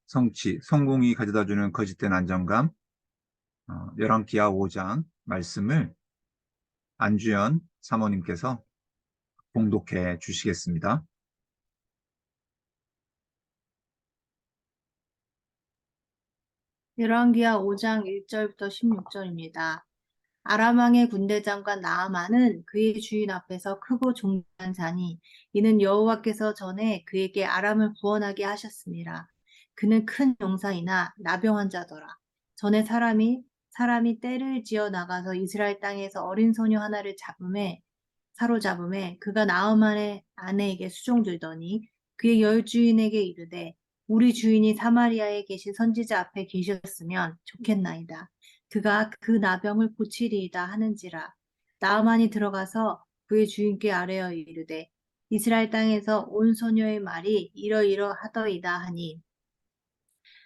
성취, 성공이 가져다주는 거짓된 안정감, 열왕기하 5장 말씀을 안주연 사모님께서 봉독해 주시겠습니다. 열왕기하 5장 1절부터 16절입니다. 아람 왕의 군대장관 나아만은 그의 주인 앞에서 크고 종대한 자니 이는 여호와께서 전에 그에게 아람을 구원하게 하셨습니다. 그는 큰 용사이나 나병한 자더라. 전에 사람이 떼를 지어 나가서 이스라엘 땅에서 어린 소녀 하나를 사로잡음에 그가 나아만의 아내에게 수종들더니 그의 열주인에게 이르되 우리 주인이 사마리아에 계신 선지자 앞에 계셨으면 좋겠나이다. 그가 그 나병을 고치리이다 하는지라. 나아만이 들어가서 그의 주인께 아뢰어 이르되 이스라엘 땅에서 온 소녀의 말이 이러이러하더이다 하니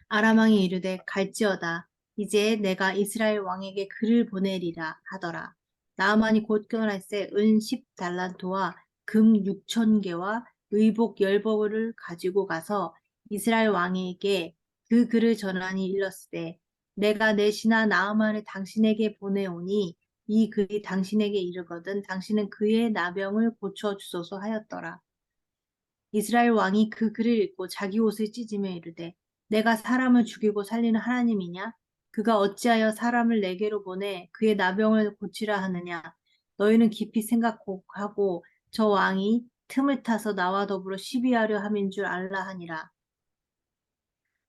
아람 왕이 이르되 갈지어다. 이제 내가 이스라엘 왕에게 글을 보내리라 하더라. 나아만이 곧 끊을새 은 10달란트와 금 6,000개와 의복 10벌을 가지고 가서 이스라엘 왕에게 그 글을 전하니 일렀으되 내가 내 신하 나아만을 당신에게 보내오니 이 글이 당신에게 이르거든 당신은 그의 나병을 고쳐 주소서 하였더라. 이스라엘 왕이 그 글을 읽고 자기 옷을 찢으며 이르되 내가 사람을 죽이고 살리는 하나님이냐? 그가 어찌하여 사람을 내게로 보내 그의 나병을 고치라 하느냐? 너희는 깊이 생각하고 저 왕이 틈을 타서 나와 더불어 시비하려 함인 줄 알라 하니라.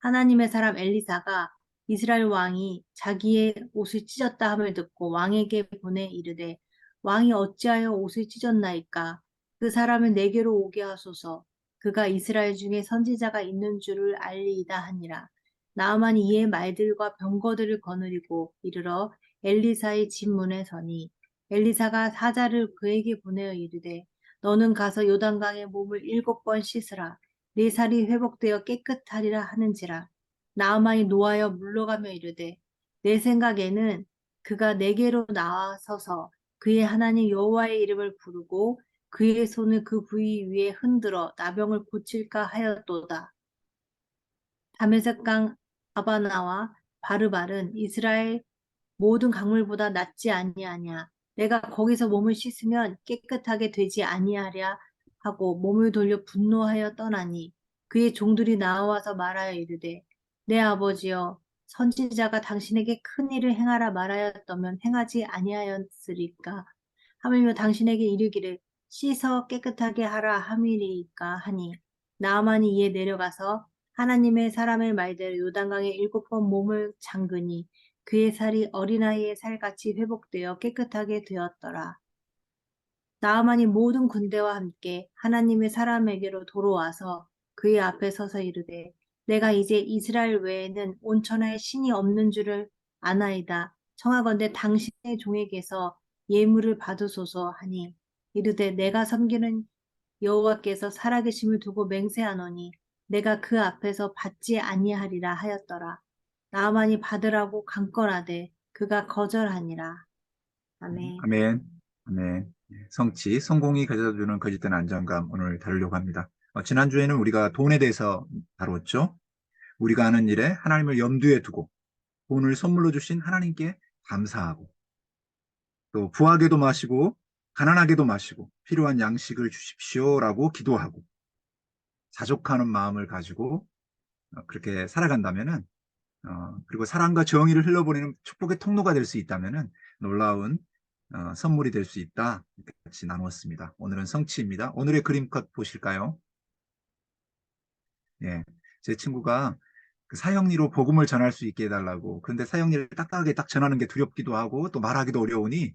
하나님의 사람 엘리사가 이스라엘 왕이 자기의 옷을 찢었다 함을 듣고 왕에게 보내 이르되 왕이 어찌하여 옷을 찢었나이까? 그 사람을 내게로 오게 하소서. 그가 이스라엘 중에 선지자가 있는 줄을 알리이다 하니라. 나아만이 이의 말들과 병거들을 거느리고 이르러 엘리사의 집 문에 서니 엘리사가 사자를 그에게 보내어 이르되 너는 가서 요단강에 몸을 7번 씻으라. 네 살이 회복되어 깨끗하리라 하는지라. 나아만이 노하여 물러가며 이르되 내 생각에는 그가 내게로 나와서서 그의 하나님 여호와의 이름을 부르고 그의 손을 그 부위 위에 흔들어 나병을 고칠까 하였도다. 다메섹강 아바나와 바르발은 이스라엘 모든 강물보다 낫지 아니하냐. 내가 거기서 몸을 씻으면 깨끗하게 되지 아니하랴 하고 몸을 돌려 분노하여 떠나니 그의 종들이 나와서 말하여 이르되 내 아버지여 선지자가 당신에게 큰 일을 행하라 말하였다면 행하지 아니하였으리까 하물며 당신에게 이르기를 씻어 깨끗하게 하라 함이리까 하니 나아만이 이에 내려가서 하나님의 사람의 말대로 요단강에 7번 몸을 잠그니 그의 살이 어린아이의 살같이 회복되어 깨끗하게 되었더라. 나아만이 모든 군대와 함께 하나님의 사람에게로 돌아와서 그의 앞에 서서 이르되 내가 이제 이스라엘 외에는 온 천하에 신이 없는 줄을 아나이다. 청하건대 당신의 종에게서 예물을 받으소서 하니 이르되 내가 섬기는 여호와께서 살아계심을 두고 맹세하노니 내가 그 앞에서 받지 아니하리라 하였더라. 나아만이 받으라고 강권하되 그가 거절하니라. 아멘. 아멘. 아멘. 성취, 성공이 가져다주는 거짓된 안정감 오늘 다루려고 합니다. 지난주에는 우리가 돈에 대해서 다루었죠. 우리가 하는 일에 하나님을 염두에 두고 돈을 선물로 주신 하나님께 감사하고 또 부하게도 마시고 가난하게도 마시고 필요한 양식을 주십시오라고 기도하고 자족하는 마음을 가지고 그렇게 살아간다면은 그리고 사랑과 정의를 흘러보내는 축복의 통로가 될 수 있다면은 놀라운 선물이 될 수 있다. 이렇게 같이 나누었습니다. 오늘은 성취입니다. 오늘의 그림컷 보실까요? 예, 제 친구가 그 사형리로 복음을 전할 수 있게 해달라고. 그런데 사형리를 딱딱하게 딱 전하는 게 두렵기도 하고 또 말하기도 어려우니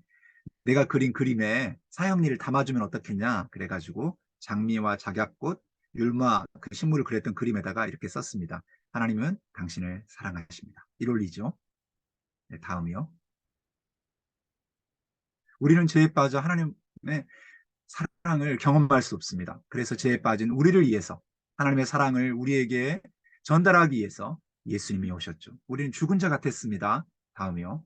내가 그린 그림에 사형리를 담아주면 어떻겠냐. 그래가지고 장미와 작약꽃, 율마 그 식물을 그렸던 그림에다가 이렇게 썼습니다. 하나님은 당신을 사랑하십니다. 1월이죠. 네, 다음이요. 우리는 죄에 빠져 하나님의 사랑을 경험할 수 없습니다. 그래서 죄에 빠진 우리를 위해서 하나님의 사랑을 우리에게 전달하기 위해서 예수님이 오셨죠. 우리는 죽은 자 같았습니다. 다음이요.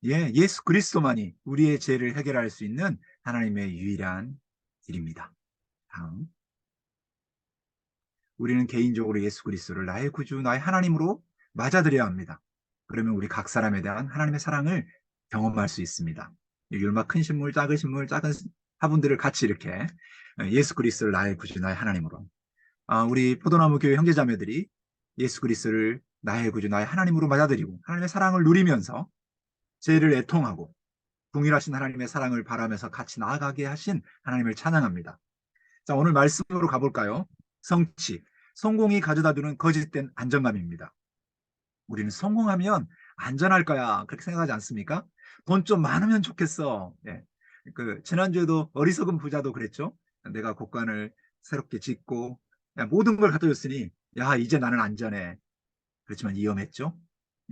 예, 예수 그리스도만이 우리의 죄를 해결할 수 있는 하나님의 유일한 길입니다. 다음. 우리는 개인적으로 예수 그리스도를 나의 구주, 나의 하나님으로 맞아들여야 합니다. 그러면 우리 각 사람에 대한 하나님의 사랑을 경험할 수 있습니다. 율마 큰 신물, 작은 신물, 작은 화분들을 같이 이렇게 예수 그리스도를 나의 구주, 나의 하나님으로. 우리 포도나무 교회 형제자매들이 예수 그리스도를 나의 구주, 나의 하나님으로 맞아들이고 하나님의 사랑을 누리면서 죄를 애통하고 동일하신 하나님의 사랑을 바라면서 같이 나아가게 하신 하나님을 찬양합니다. 자, 오늘 말씀으로 가볼까요? 성취, 성공이 가져다주는 거짓된 안정감입니다. 우리는 성공하면 안전할 거야 그렇게 생각하지 않습니까? 돈 좀 많으면 좋겠어. 예. 지난주에도 어리석은 부자도 그랬죠. 내가 곳간을 새롭게 짓고 야, 모든 걸 갖춰줬으니 야 이제 나는 안전해. 그렇지만 위험했죠.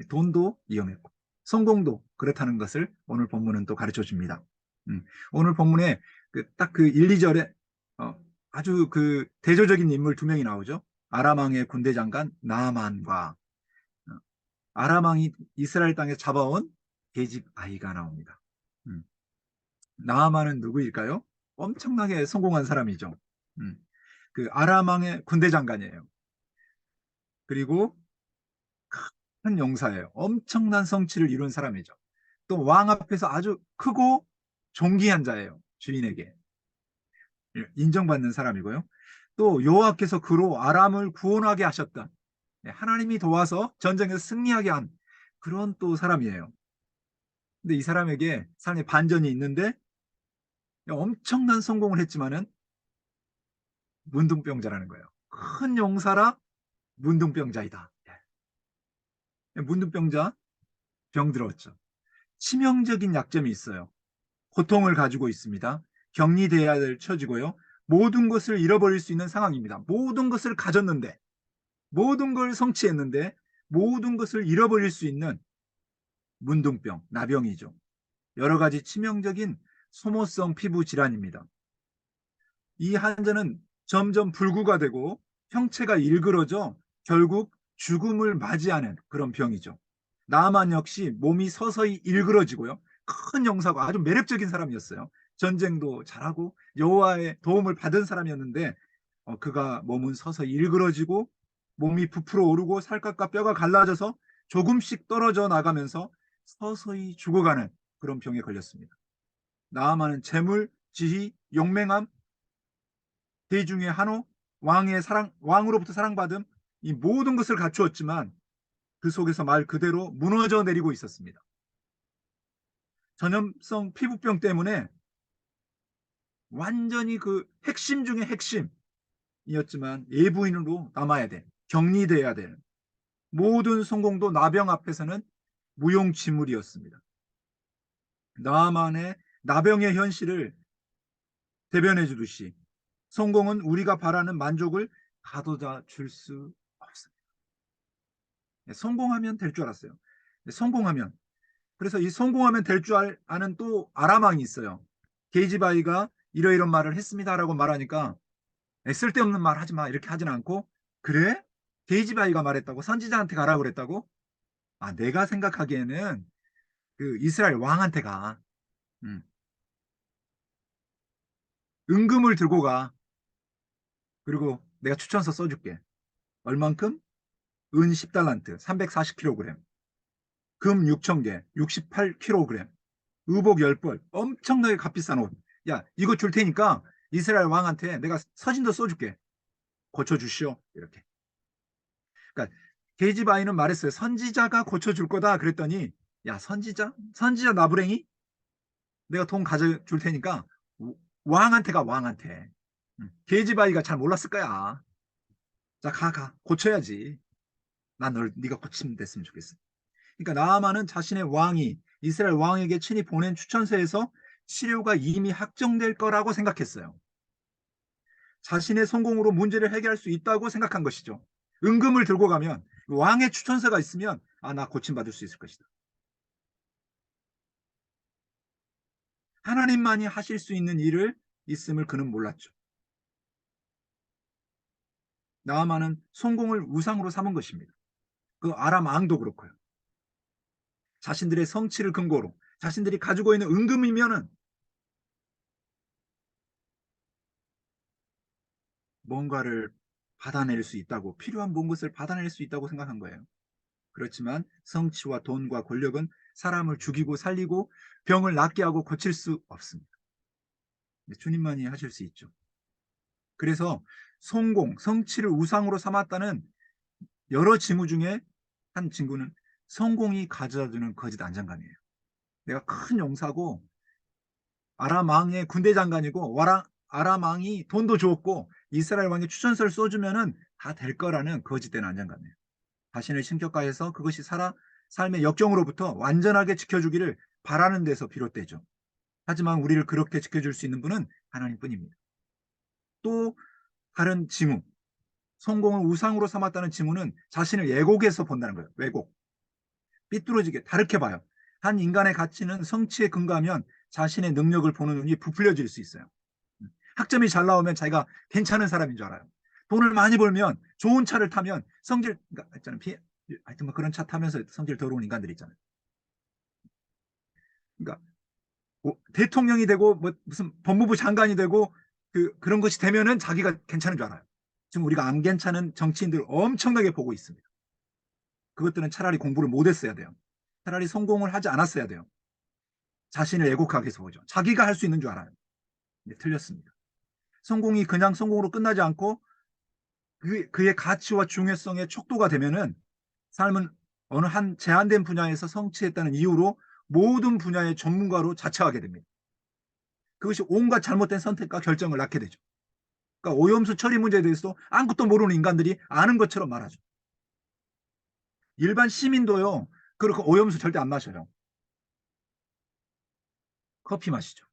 돈도 위험했고 성공도 그렇다는 것을 오늘 본문은 또 가르쳐 줍니다. 오늘 본문에 딱그 1, 2절에 아주 그 대조적인 인물 두 명이 나오죠. 아람 왕의 군대 장관 나아만과 아람 왕이 이스라엘 땅에 잡아온 계집 아이가 나옵니다. 나아만은 누구일까요? 엄청나게 성공한 사람이죠. 그 아람 왕의 군대 장관이에요. 그리고 큰 용사예요. 엄청난 성취를 이룬 사람이죠. 또 왕 앞에서 아주 크고 존귀한 자예요. 주인에게 인정받는 사람이고요. 또 여호와께서 그로 아람을 구원하게 하셨던 하나님이 도와서 전쟁에서 승리하게 한 그런 또 사람이에요. 근데 이 사람에게 삶의 반전이 있는데 엄청난 성공을 했지만은 문둥병자라는 거예요. 큰 용사라 문둥병자이다. 문둥병자 병들었죠. 치명적인 약점이 있어요. 고통을 가지고 있습니다. 격리돼야 처지고요. 모든 것을 잃어버릴 수 있는 상황입니다. 모든 것을 가졌는데, 모든 걸 성취했는데, 모든 것을 잃어버릴 수 있는 문둥병, 나병이죠. 여러 가지 치명적인 소모성 피부 질환입니다. 이 환자는 점점 불구가 되고 형체가 일그러져 결국 죽음을 맞이하는 그런 병이죠. 나만 역시 몸이 서서히 일그러지고요. 큰 용사가 아주 매력적인 사람이었어요. 전쟁도 잘하고 여호와의 도움을 받은 사람이었는데 그가 몸은 서서히 일그러지고 몸이 부풀어 오르고 살갗과 뼈가 갈라져서 조금씩 떨어져 나가면서 서서히 죽어가는 그런 병에 걸렸습니다. 나아만은 재물, 지희, 용맹함, 대중의 한호, 왕의 사랑, 왕으로부터 사랑받음 이 모든 것을 갖추었지만 그 속에서 말 그대로 무너져 내리고 있었습니다. 전염성 피부병 때문에 완전히 그 핵심 중의 핵심이었지만 예부인으로 남아야 돼. 격리돼야 되는 모든 성공도 나병 앞에서는 무용지물이었습니다. 나만의 나병의 현실을 대변해 주듯이 성공은 우리가 바라는 만족을 가져다 줄 수 없습니다. 성공하면 될 줄 알았어요. 성공하면 그래서 이 성공하면 될 줄 아는 또 아람왕이 있어요. 게이지바이가 이러이런 말을 했습니다라고 말하니까 쓸데없는 말 하지 마 이렇게 하진 않고 그래? 게이지바이가 말했다고 선지자한테 가라고 그랬다고? 내가 생각하기에는 그 이스라엘 왕한테 가. 음. 은금을 들고 가. 그리고 내가 추천서 써줄게. 얼만큼? 은 10달란트, 340kg. 금 6,000개, 68kg. 의복 10벌, 엄청나게 값비싼 옷. 야, 이거 줄 테니까 이스라엘 왕한테 내가 서신도 써줄게. 고쳐주시오. 이렇게. 그러니까 게이지바이는 말했어요. 선지자가 고쳐줄 거다. 그랬더니 야, 선지자? 선지자 나부랭이? 내가 돈 가져줄 테니까 왕한테 가, 왕한테. 게이지바이가 잘 몰랐을 거야. 자, 가. 고쳐야지. 네가 고치면 됐으면 좋겠어. 그러니까 나아만은 자신의 왕이 이스라엘 왕에게 친히 보낸 추천서에서 치료가 이미 확정될 거라고 생각했어요. 자신의 성공으로 문제를 해결할 수 있다고 생각한 것이죠. 은금을 들고 가면 왕의 추천서가 있으면 나 고침받을 수 있을 것이다. 하나님만이 하실 수 있는 일을 있음을 그는 몰랐죠. 나아만은 성공을 우상으로 삼은 것입니다. 그 아람 왕도 그렇고요. 자신들의 성취를 근거로 자신들이 가지고 있는 은금이면은 뭔가를 받아낼 수 있다고, 필요한 모든 것을 받아낼 수 있다고 생각한 거예요. 그렇지만 성취와 돈과 권력은 사람을 죽이고 살리고 병을 낫게 하고 고칠 수 없습니다. 주님만이 하실 수 있죠. 그래서 성공, 성취를 우상으로 삼았다는 여러 징후 중에 한 징후는 성공이 가져다주는 거짓 안정감이에요. 내가 큰 용사고 아람 왕의 군대 장관이고 아람 왕이 돈도 주었고 이스라엘 왕이 추천서를 써주면은 다 될 거라는 거짓된 안정감이에요. 자신을 신격화해서 그것이 삶의 역경으로부터 완전하게 지켜주기를 바라는 데서 비롯되죠. 하지만 우리를 그렇게 지켜줄 수 있는 분은 하나님뿐입니다. 또 다른 징후, 성공을 우상으로 삼았다는 징후는 자신을 왜곡해서 본다는 거예요. 왜곡. 삐뚤어지게 다르게 봐요. 한 인간의 가치는 성취에 근거하면 자신의 능력을 보는 눈이 부풀려질 수 있어요. 학점이 잘 나오면 자기가 괜찮은 사람인 줄 알아요. 돈을 많이 벌면 좋은 차를 타면 성질, 그러니까 있잖아요. 하여튼 뭐 그런 차 타면서 성질 더러운 인간들 있잖아요. 그러니까 대통령이 되고 뭐 무슨 법무부 장관이 되고 그런 것이 되면은 자기가 괜찮은 줄 알아요. 지금 우리가 안 괜찮은 정치인들 엄청나게 보고 있습니다. 그것들은 차라리 공부를 못했어야 돼요. 차라리 성공을 하지 않았어야 돼요. 자신을 애곡하게 해서 보죠. 자기가 할 수 있는 줄 알아요. 네, 틀렸습니다. 성공이 그냥 성공으로 끝나지 않고 그의 가치와 중요성의 척도가 되면은 삶은 어느 한 제한된 분야에서 성취했다는 이유로 모든 분야의 전문가로 자처하게 됩니다. 그것이 온갖 잘못된 선택과 결정을 낳게 되죠. 그러니까 오염수 처리 문제에 대해서 아무것도 모르는 인간들이 아는 것처럼 말하죠. 일반 시민도요, 그렇게 오염수 절대 안 마셔요. 커피 마시죠.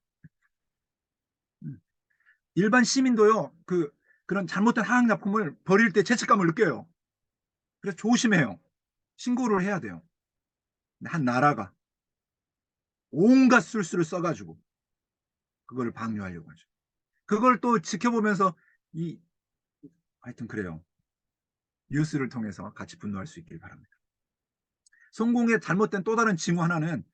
일반 시민도요, 그런 잘못된 화학약품을 버릴 때 죄책감을 느껴요. 그래서 조심해요. 신고를 해야 돼요. 한 나라가 온갖 술수를 써가지고 그걸 방류하려고 하죠. 그걸 또 지켜보면서 이 하여튼 그래요. 뉴스를 통해서 같이 분노할 수 있길 바랍니다. 성공의 잘못된 또 다른 징후 하나는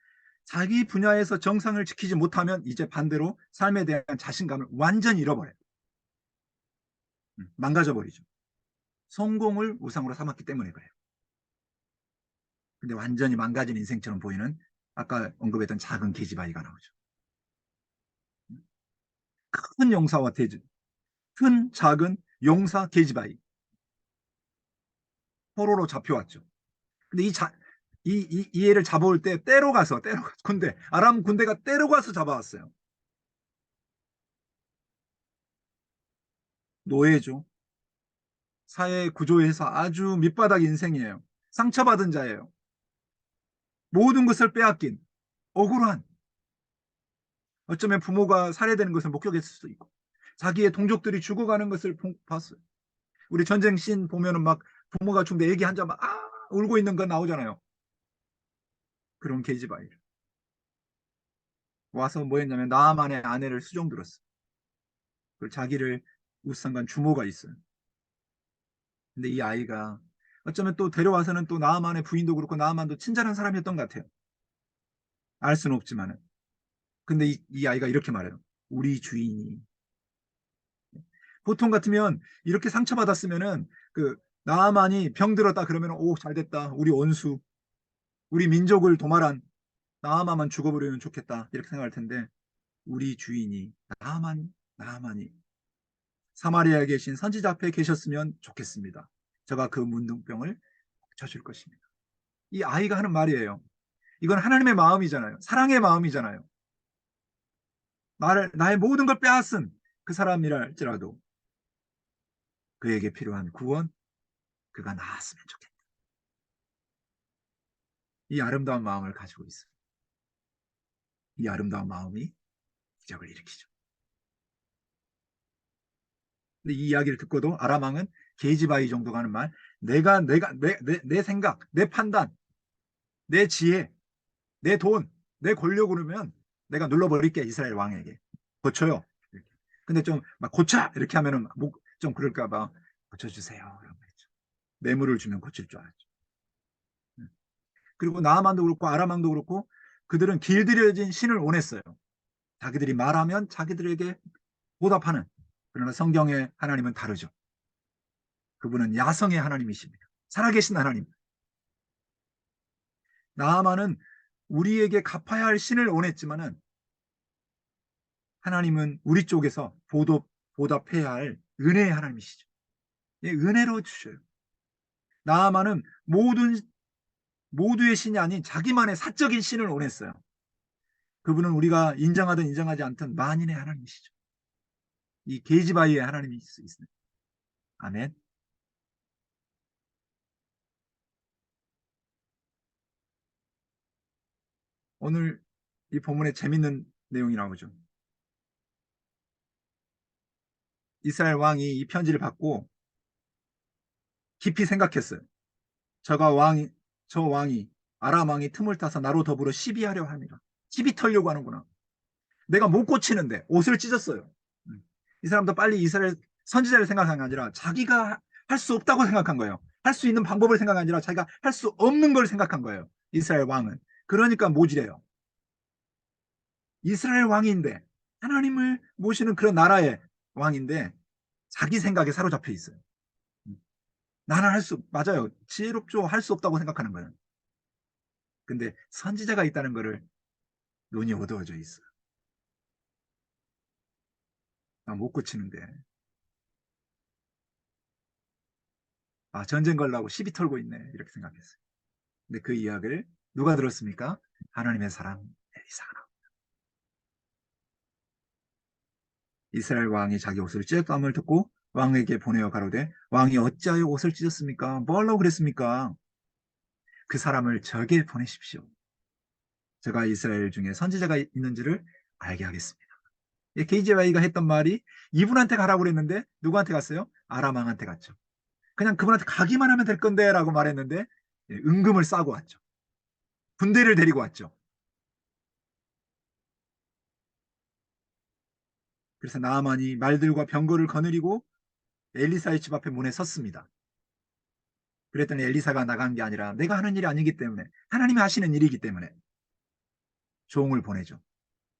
자기 분야에서 정상을 지키지 못하면 이제 반대로 삶에 대한 자신감을 완전히 잃어버려요. 망가져버리죠. 성공을 우상으로 삼았기 때문에 그래요. 근데 완전히 망가진 인생처럼 보이는 아까 언급했던 작은 계집아이가 나오죠. 큰 용사와 큰 작은 용사 계집아이 포로로 잡혀왔죠. 근데 이 애를 잡아올 때 때로 가서 군대 아람 군대가 때로 가서 잡아왔어요. 노예죠. 사회 구조에서 아주 밑바닥 인생이에요. 상처받은 자예요. 모든 것을 빼앗긴 억울한, 어쩌면 부모가 살해되는 것을 목격했을 수도 있고 자기의 동족들이 죽어가는 것을 봤어요. 우리 전쟁 씬 보면은 막 부모가 죽는데 애기 한자 막 울고 있는 거 나오잖아요. 그런 계집아이 와서 뭐 했냐면 나만의 아내를 수종 들었어. 그리고 자기를 우상간 주모가 있어요. 근데 이 아이가 어쩌면 또 데려와서는 또 나만의 부인도 그렇고 나만도 친절한 사람이었던 것 같아요. 알 수는 없지만은. 근데 이 아이가 이렇게 말해요. 우리 주인이. 보통 같으면 이렇게 상처받았으면은 나만이 병들었다 그러면 오 잘됐다. 우리 원수, 우리 민족을 도말한 나아만만 죽어버리면 좋겠다. 이렇게 생각할 텐데 우리 주인이 나만이 사마리아에 계신 선지자 앞에 계셨으면 좋겠습니다. 저가 그 문둥병을 고쳐줄 것입니다. 이 아이가 하는 말이에요. 이건 하나님의 마음이잖아요. 사랑의 마음이잖아요. 나의 모든 걸 빼앗은 그 사람이랄지라도 그에게 필요한 구원, 그가 나았으면 좋겠다. 이 아름다운 마음을 가지고 있어요. 이 아름다운 마음이 기적을 일으키죠. 근데 이 이야기를 듣고도 아람 왕은 게이지바이 정도가 하는 말, 내 생각, 내 판단, 내 지혜, 내 돈, 내 권력 그러면 내가 눌러버릴게 이스라엘 왕에게. 고쳐요. 이렇게. 근데 좀 막 고쳐 이렇게 하면은 좀 그럴까봐 고쳐주세요. 이런 거 있죠. 뇌물을 주면 고칠 줄 알았죠. 그리고 나아만도 그렇고 아람왕도 그렇고 그들은 길들여진 신을 원했어요. 자기들이 말하면 자기들에게 보답하는. 그러나 성경의 하나님은 다르죠. 그분은 야성의 하나님이십니다. 살아계신 하나님. 나아만은 우리에게 갚아야 할 신을 원했지만은 하나님은 우리 쪽에서 보답해야 할 은혜의 하나님이시죠. 예, 은혜로 주셔요. 나아만은 모두의 신이 아닌 자기만의 사적인 신을 원했어요. 그분은 우리가 인정하든 인정하지 않든 만인의 하나님이시죠. 이 게이지바이의 하나님이 있습니다. 아멘. 오늘 이 본문에 재밌는 내용이 나오죠. 이스라엘 왕이 이 편지를 받고 깊이 생각했어요. 저가 왕이 저 왕이 아람 왕이 틈을 타서 나로 더불어 시비하려 합니다. 시비 털려고 하는구나. 내가 못 고치는데 옷을 찢었어요. 이 사람도 빨리 이스라엘 선지자를 생각한 게 아니라 자기가 할 수 없다고 생각한 거예요. 할 수 있는 방법을 생각한 게 아니라 자기가 할 수 없는 걸 생각한 거예요. 이스라엘 왕은. 그러니까 모지래요. 이스라엘 왕인데 하나님을 모시는 그런 나라의 왕인데 자기 생각에 사로잡혀 있어요. 나는 맞아요. 지혜롭죠. 할 수 없다고 생각하는 거예요. 근데 선지자가 있다는 거를 눈이 어두워져 있어. 나 못 고치는데. 아, 전쟁 걸라고 시비 털고 있네. 이렇게 생각했어요. 근데 그 이야기를 누가 들었습니까? 하나님의 사람 엘리사가. 이스라엘 왕이 자기 옷을 찢었다함을 듣고 왕에게 보내어 가로되 왕이 어찌하여 옷을 찢었습니까? 뭐하려고 그랬습니까? 그 사람을 저에게 보내십시오. 제가 이스라엘 중에 선지자가 있는지를 알게 하겠습니다. KJY가 했던 말이 이분한테 가라고 그랬는데 누구한테 갔어요? 아람 왕한테 갔죠. 그냥 그분한테 가기만 하면 될 건데 라고 말했는데 은금을 싸고 왔죠. 군대를 데리고 왔죠. 그래서 나아만이 말들과 병거를 거느리고 엘리사의 집 앞에 문에 섰습니다. 그랬더니 엘리사가 나간 게 아니라 내가 하는 일이 아니기 때문에 하나님이 하시는 일이기 때문에 종을 보내죠.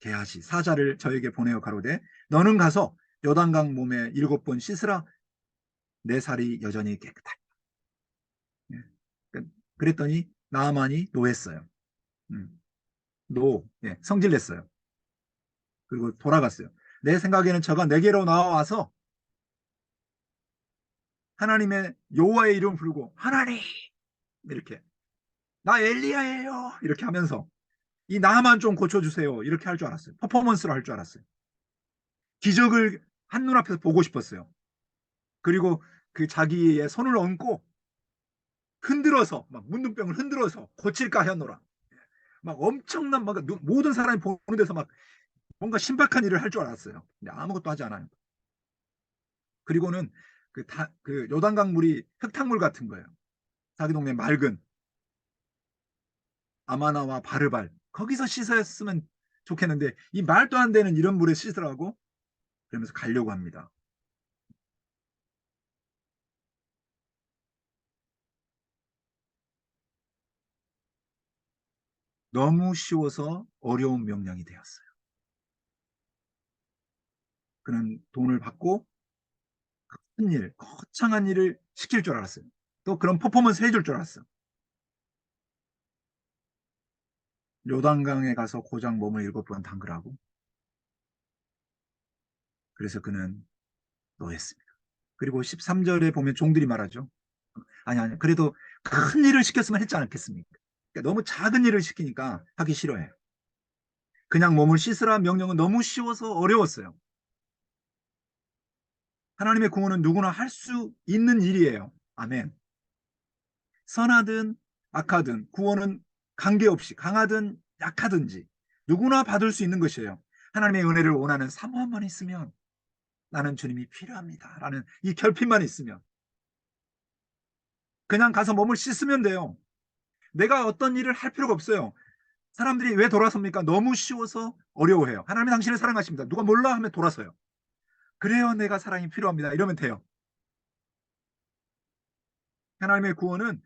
게하시 사자를 저에게 보내어 가로되 너는 가서 요단강 몸에 7번 씻으라 내 살이 여전히 깨끗하다. 예. 그랬더니 나아만이 노했어요. 성질냈어요. 그리고 돌아갔어요. 내 생각에는 저가 내게로 나와서 하나님의 여호와의 이름 부르고 하나님 이렇게 나 엘리야예요 이렇게 하면서 이 나만 좀 고쳐주세요 이렇게 할 줄 알았어요. 퍼포먼스로 할 줄 알았어요. 기적을 한눈 앞에서 보고 싶었어요. 그리고 그 자기의 손을 얹고 흔들어서 막 문둥병을 흔들어서 고칠까 하였노라. 막 엄청난 모든 사람이 보는 데서 막 뭔가 신박한 일을 할 줄 알았어요. 근데 아무것도 하지 않아요. 그리고는 그 요단강 물이 흙탕물 같은 거예요. 자기 동네 맑은 아마나와 바르발 거기서 씻었으면 좋겠는데 이 말도 안 되는 이런 물에 씻으라고 그러면서 가려고 합니다. 너무 쉬워서 어려운 명령이 되었어요. 그는 돈을 받고 큰 일, 거창한 일을 시킬 줄 알았어요. 또 그런 퍼포먼스 해줄 줄 알았어요. 요단강에 가서 고장 몸을 7번 담그라고. 그래서 그는 노했습니다. 그리고 13절에 보면 종들이 말하죠. 아니, 그래도 큰 일을 시켰으면 했지 않겠습니까? 그러니까 너무 작은 일을 시키니까 하기 싫어해요. 그냥 몸을 씻으라 명령은 너무 쉬워서 어려웠어요. 하나님의 구원은 누구나 할 수 있는 일이에요. 아멘. 선하든 악하든 구원은 관계없이 강하든 약하든지 누구나 받을 수 있는 것이에요. 하나님의 은혜를 원하는 사모함만 있으면 나는 주님이 필요합니다. 라는 이 결핍만 있으면 그냥 가서 몸을 씻으면 돼요. 내가 어떤 일을 할 필요가 없어요. 사람들이 왜 돌아섭니까? 너무 쉬워서 어려워해요. 하나님이 당신을 사랑하십니다. 누가 몰라 하면 돌아서요. 그래요, 내가 사랑이 필요합니다. 이러면 돼요. 하나님의 구원은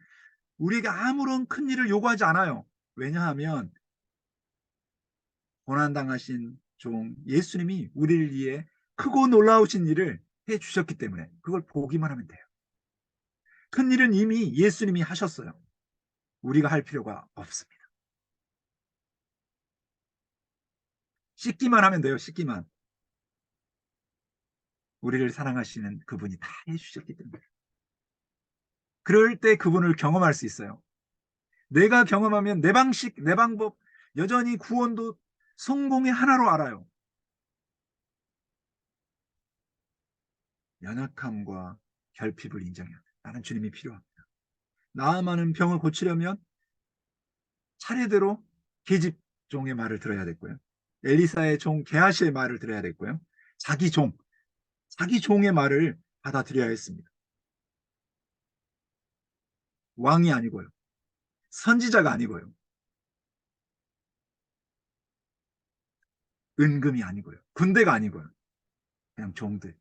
우리에게 아무런 큰 일을 요구하지 않아요. 왜냐하면 고난당하신 종 예수님이 우리를 위해 크고 놀라우신 일을 해 주셨기 때문에 그걸 보기만 하면 돼요. 큰 일은 이미 예수님이 하셨어요. 우리가 할 필요가 없습니다. 씻기만 하면 돼요. 씻기만. 우리를 사랑하시는 그분이 다 해주셨기 때문에. 그럴 때 그분을 경험할 수 있어요. 내가 경험하면 내 방식, 내 방법, 여전히 구원도 성공의 하나로 알아요. 연약함과 결핍을 인정해야 돼. 나는 주님이 필요합니다. 나아만은 병을 고치려면 차례대로 계집 종의 말을 들어야 됐고요. 엘리사의 종 게하시의 말을 들어야 됐고요. 자기 종, 자기 종의 말을 받아들여야 했습니다. 왕이 아니고요. 선지자가 아니고요. 은금이 아니고요. 군대가 아니고요. 그냥 종들.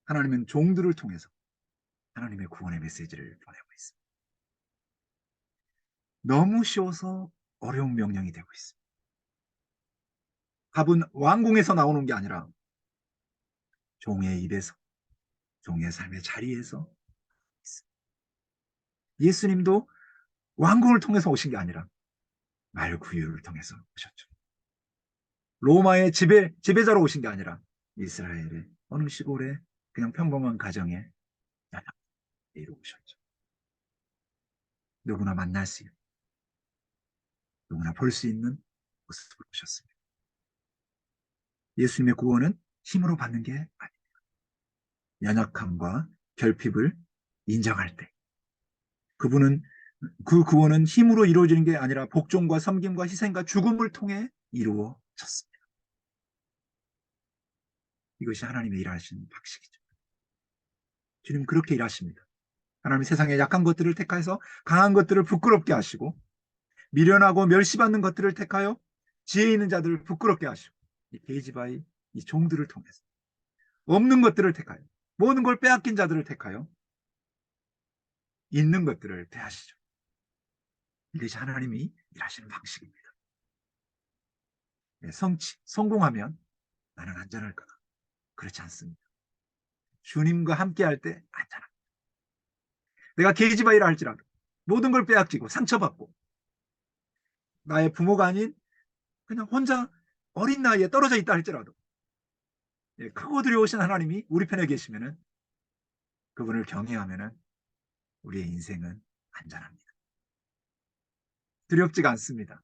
하나님은 종들을 통해서 하나님의 구원의 메시지를 보내고 있습니다. 너무 쉬워서 어려운 명령이 되고 있습니다. 답은 왕궁에서 나오는 게 아니라 종의 입에서, 종의 삶의 자리에서 있습니다. 예수님도 왕궁을 통해서 오신 게 아니라 말구유를 통해서 오셨죠. 로마의 지배자로 오신 게 아니라 이스라엘의 어느 시골에 그냥 평범한 가정에 이루어 오셨죠. 누구나 만날 수 있는, 누구나 볼 수 있는 모습을 보셨습니다. 예수님의 구원은 힘으로 받는 게 아닙니다. 연약함과 결핍을 인정할 때 그분은 그 구원은 힘으로 이루어지는 게 아니라 복종과 섬김과 희생과 죽음을 통해 이루어졌습니다. 이것이 하나님의 일하시는 방식이죠. 주님 그렇게 일하십니다. 하나님 세상의 약한 것들을 택하여서 강한 것들을 부끄럽게 하시고 미련하고 멸시받는 것들을 택하여 지혜 있는 자들을 부끄럽게 하시고 이 게이지바이 이 종들을 통해서 없는 것들을 택하여 모든 걸 빼앗긴 자들을 택하여 있는 것들을 대하시죠. 이것이 하나님이 일하시는 방식입니다. 성공하면 나는 안전할 거다. 그렇지 않습니다. 주님과 함께 할 때 안전합니다. 내가 게이지바이라 할지라도 모든 걸 빼앗기고 상처받고 나의 부모가 아닌 그냥 혼자 어린 나이에 떨어져 있다 할지라도 크고 두려우신 하나님이 우리 편에 계시면은 그분을 경외하면은 우리의 인생은 안전합니다. 두렵지가 않습니다.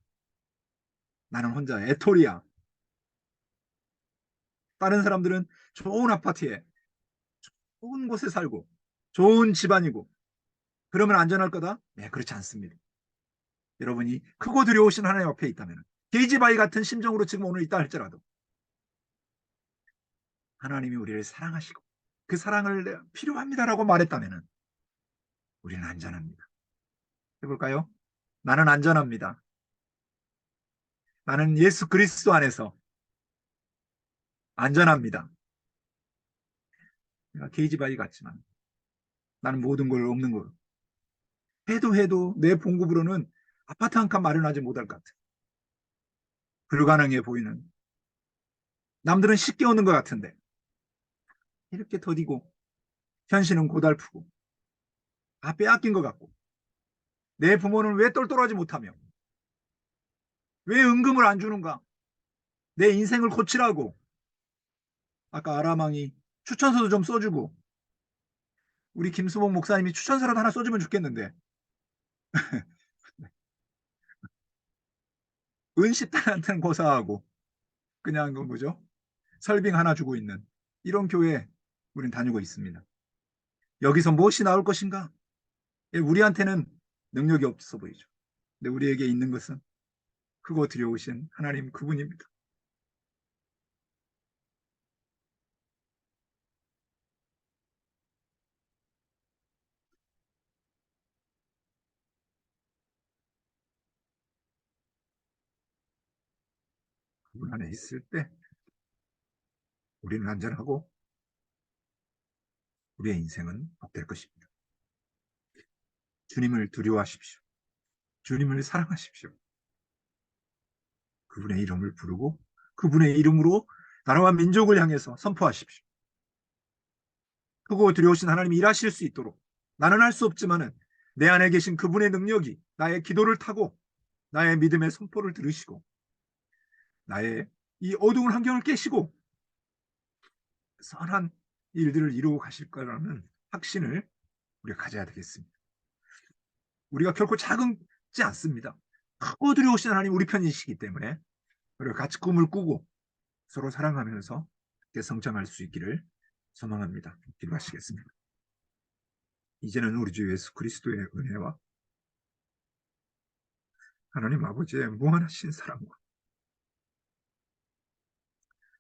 나는 혼자 애토리야. 다른 사람들은 좋은 아파트에 좋은 곳에 살고 좋은 집안이고 그러면 안전할 거다? 네, 그렇지 않습니다. 여러분이 크고 두려우신 하나님 앞에 있다면 게이지바이 같은 심정으로 지금 오늘 있다 할지라도 하나님이 우리를 사랑하시고 그 사랑을 필요합니다라고 말했다면 우리는 안전합니다. 해볼까요? 나는 안전합니다. 나는 예수 그리스도 안에서 안전합니다. 내가 게이지바이 같지만 나는 모든 걸 없는 걸 해도 내 봉급으로는 아파트 한 칸 마련하지 못할 것 같아. 불가능해 보이는 남들은 쉽게 오는 것 같은데 이렇게 더디고 현실은 고달프고 다 빼앗긴 것 같고 내 부모는 왜 똘똘하지 못하며 왜 은금을 안 주는가 내 인생을 고치라고 아까 아람왕이 추천서도 좀 써주고 우리 김수봉 목사님이 추천서라도 하나 써주면 좋겠는데 은십단한테는 고사하고 그냥 그 뭐죠 설빙 하나 주고 있는 이런 교회 우린 다니고 있습니다. 여기서 무엇이 나올 것인가? 우리한테는 능력이 없어 보이죠. 근데 우리에게 있는 것은 크고 두려우신 하나님 그분입니다. 그분 안에 있을 때 우리는 안전하고 우리의 인생은 복될 것입니다. 주님을 두려워하십시오. 주님을 사랑하십시오. 그분의 이름을 부르고 그분의 이름으로 나라와 민족을 향해서 선포하십시오. 크고 두려우신 하나님이 일하실 수 있도록 나는 할 수 없지만은 내 안에 계신 그분의 능력이 나의 기도를 타고 나의 믿음의 선포를 들으시고 나의 이 어두운 환경을 깨시고 선한 일들을 이루어 가실 거라는 확신을 우리가 가져야 되겠습니다. 우리가 결코 작지 않습니다. 크고 두려우신 하나님 우리 편이시기 때문에 우리가 같이 꿈을 꾸고 서로 사랑하면서 함께 성장할 수 있기를 소망합니다. 기도하시겠습니다. 이제는 우리 주 예수 그리스도의 은혜와 하나님 아버지의 무한하신 사랑과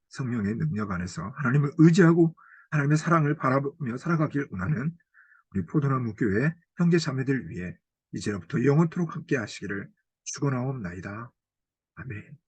성령의 능력 안에서 하나님을 의지하고 하나님의 사랑을 바라보며 살아가길 원하는 우리 포도나무 교회 형제 자매들 위해 이제부터 영원토록 함께 하시기를 축원하옵나이다. 아멘.